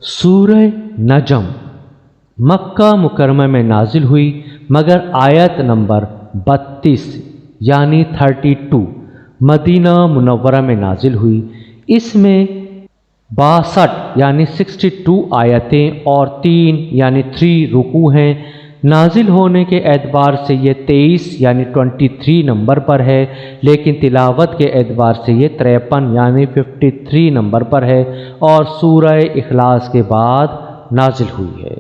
सूरह नजम मक्का मुकरमा में नाजिल हुई, मगर आयत नंबर 32 यानी 32 मदीना मुनव्वरा में नाजिल हुई। इसमें 62 यानी 62 आयतें और 3 यानी 3 रुकू हैं। नाजिल होने के एतबार से ये 23 यानी 23 नंबर पर है, लेकिन तिलावत के एतबार से ये 53 यानी 53 नंबर पर है और सूरह इखलास के बाद नाजिल हुई है।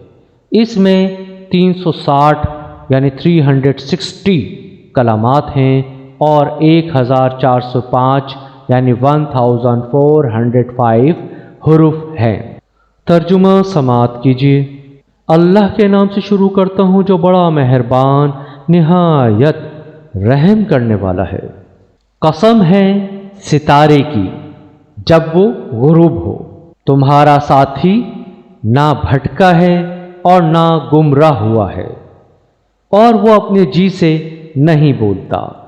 इसमें 360 यानी 360 कलामात हैं और 1405 यानी 1405 हुरूफ हैं। तर्जुमा समात कीजिए। अल्लाह के नाम से शुरू करता हूँ जो बड़ा मेहरबान निहायत रहम करने वाला है। कसम है सितारे की जब वो गुरूब हो, तुम्हारा साथी ना भटका है और ना गुमराह हुआ है, और वो अपने जी से नहीं बोलता।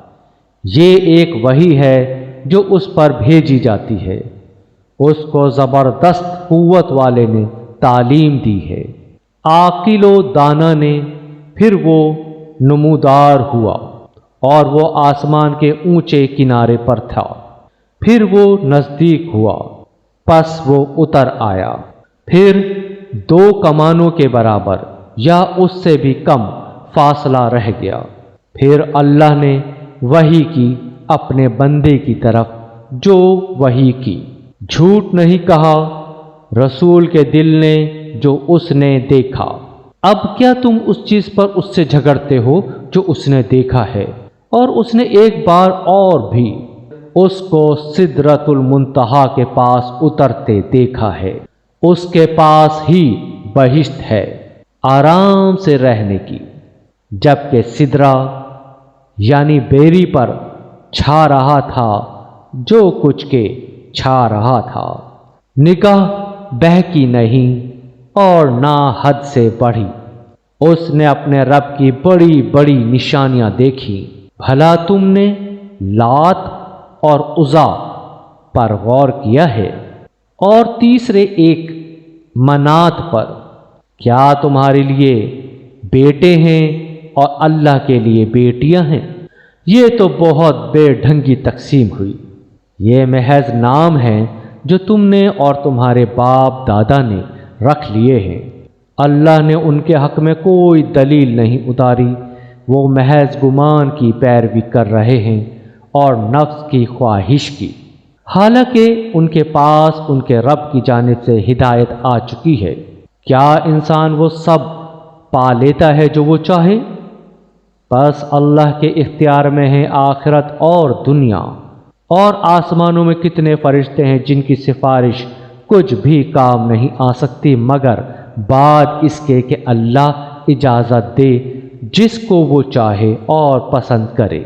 ये एक वही है जो उस पर भेजी जाती है, उसको ज़बरदस्त कुव्वत वाले ने तालीम दी है। आकिलो दाना ने फिर वो नमूदार हुआ और वो आसमान के ऊंचे किनारे पर था। फिर वो नज़दीक हुआ, पस वो उतर आया। फिर 2 कमानों के बराबर या उससे भी कम फासला रह गया। फिर अल्लाह ने वही की अपने बंदे की तरफ जो वही की। झूठ नहीं कहा रसूल के दिल ने जो उसने देखा। अब क्या तुम उस चीज पर उससे झगड़ते हो जो उसने देखा है? और उसने एक बार और भी उसको सिदरतुल मुंतहा के पास उतरते देखा है। उसके पास ही बहिश्त है आराम से रहने की, जबकि सिदरा यानी बेरी पर छा रहा था जो कुछ के छा रहा था। निगाह बहकी नहीं और ना हद से बढ़ी। उसने अपने रब की बड़ी बड़ी निशानियां देखी। भला तुमने लात और उज़ा पर गौर किया है? और तीसरे एक मनात पर। क्या तुम्हारे लिए बेटे हैं और अल्लाह के लिए बेटियां हैं? ये तो बहुत बेढंगी तकसीम हुई। ये महज नाम है जो तुमने और तुम्हारे बाप दादा ने रख लिए हैं। अल्लाह ने उनके हक में कोई दलील नहीं उतारी। वो महज गुमान की पैरवी कर रहे हैं और नफ्स की ख्वाहिश की, हालांकि उनके पास उनके रब की जानिब से हिदायत आ चुकी है। क्या इंसान वो सब पा लेता है जो वो चाहे? बस अल्लाह के इख्तियार में है आखिरत और दुनिया। और आसमानों में कितने फरिश्ते हैं जिनकी सिफारिश कुछ भी काम नहीं आ सकती मगर बाद इसके कि अल्लाह इजाज़त दे जिसको वो चाहे और पसंद करे।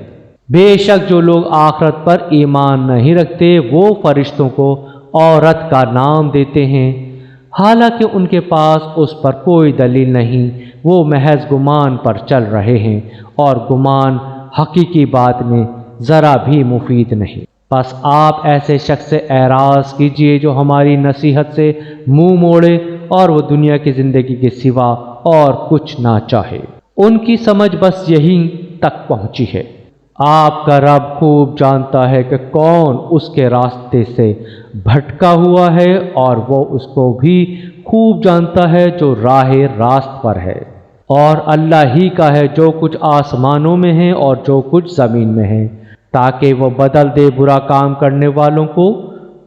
बेशक जो लोग आखिरत पर ईमान नहीं रखते वो फरिश्तों को औरत का नाम देते हैं, हालांकि उनके पास उस पर कोई दलील नहीं। वो महज गुमान पर चल रहे हैं और गुमान हकीकी बात में ज़रा भी मुफीद नहीं। बस आप ऐसे शख्स से एराज़ कीजिए जो हमारी नसीहत से मुंह मोड़े और वो दुनिया की ज़िंदगी के सिवा और कुछ ना चाहे। उनकी समझ बस यहीं तक पहुंची है। आपका रब खूब जानता है कि कौन उसके रास्ते से भटका हुआ है और वो उसको भी खूब जानता है जो राह रास्त पर है। और अल्लाह ही का है जो कुछ आसमानों में है और जो कुछ ज़मीन में है, ताकि वो बदल दे बुरा काम करने वालों को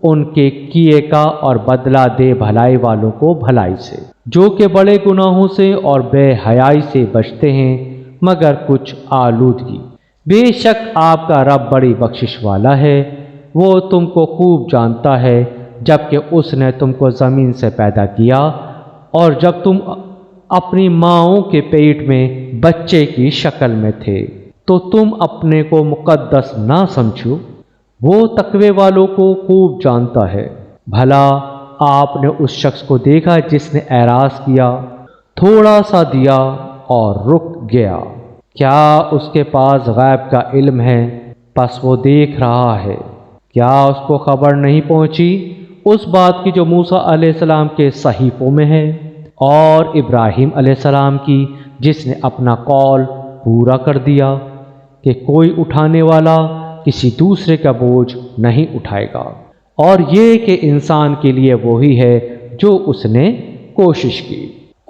उनके किए का और बदला दे भलाई वालों को भलाई से, जो कि बड़े गुनाहों से और बेहयाई से बचते हैं मगर कुछ आलूदगी। बेशक आपका रब बड़ी बख्शिश वाला है। वो तुमको खूब जानता है जबकि उसने तुमको ज़मीन से पैदा किया और जब तुम अपनी माँओं के पेट में बच्चे की शक्ल में थे तो तुम अपने को मुकद्दस ना समझो। वो तकवे वालों को खूब जानता है। भला आपने उस शख्स को देखा जिसने एराज़ किया, थोड़ा सा दिया और रुक गया? क्या उसके पास गैब का इल्म है? बस वो देख रहा है। क्या उसको खबर नहीं पहुंची اس بات کی جو موسیٰ علیہ السلام کے صحیفوں میں ہے، اور ابراہیم علیہ السلام کی جس نے اپنا قول پورا کر دیا کہ کوئی اٹھانے والا کسی دوسرے کا بوجھ نہیں اٹھائے گا، اور یہ کہ انسان کے لیے وہی ہے جو اس نے کوشش کی،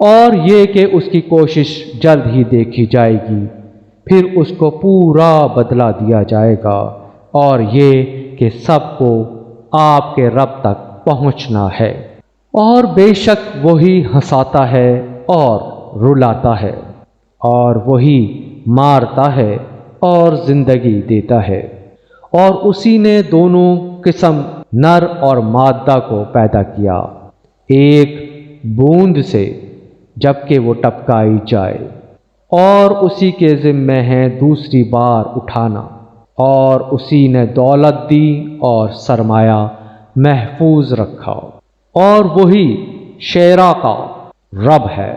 اور یہ کہ اس کی کوشش جلد ہی دیکھی جائے گی، پھر اس کو پورا بدلہ دیا جائے گا، اور یہ کہ سب کو آپ کے رب تک پہنچنا ہے، اور بے شک وہی ہنساتا ہے اور رلاتا ہے، اور وہی مارتا ہے اور زندگی دیتا ہے، اور اسی نے دونوں قسم نر اور مادہ کو پیدا کیا ایک بوند سے جبکہ وہ ٹپکائی جائے، اور اسی کے ذمہ ہے دوسری بار اٹھانا، اور اسی نے دولت دی اور سرمایہ محفوظ رکھا، اور وہی شعراء کا رب ہے،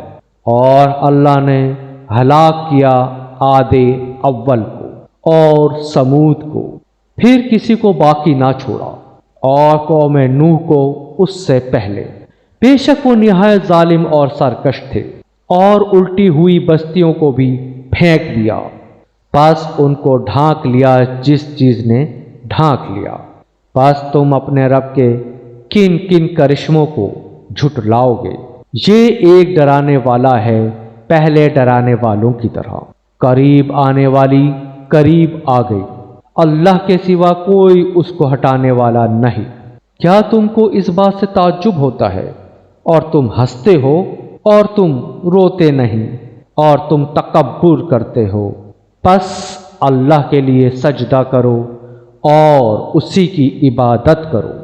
اور اللہ نے ہلاک کیا عاد اول کو اور سمود کو، پھر کسی کو باقی نہ چھوڑا، اور قوم نوح کو اس سے پہلے، بے شک وہ نہایت ظالم اور سرکش تھے، اور الٹی ہوئی بستیوں کو بھی پھینک دیا، پس ان کو ڈھانک لیا جس چیز نے ڈھانک لیا، پس تم اپنے رب کے کن کن کرشموں کو جھٹلاؤ گے؟ یہ ایک ڈرانے والا ہے پہلے ڈرانے والوں کی طرح، قریب آنے والی قریب آ گئی، اللہ کے سوا کوئی اس کو ہٹانے والا نہیں۔ کیا تم کو اس بات سے تعجب ہوتا ہے اور تم ہنستے ہو اور تم روتے نہیں اور تم تکبر کرتے ہو؟ پس اللہ کے لیے سجدہ کرو اور اسی کی عبادت کرو۔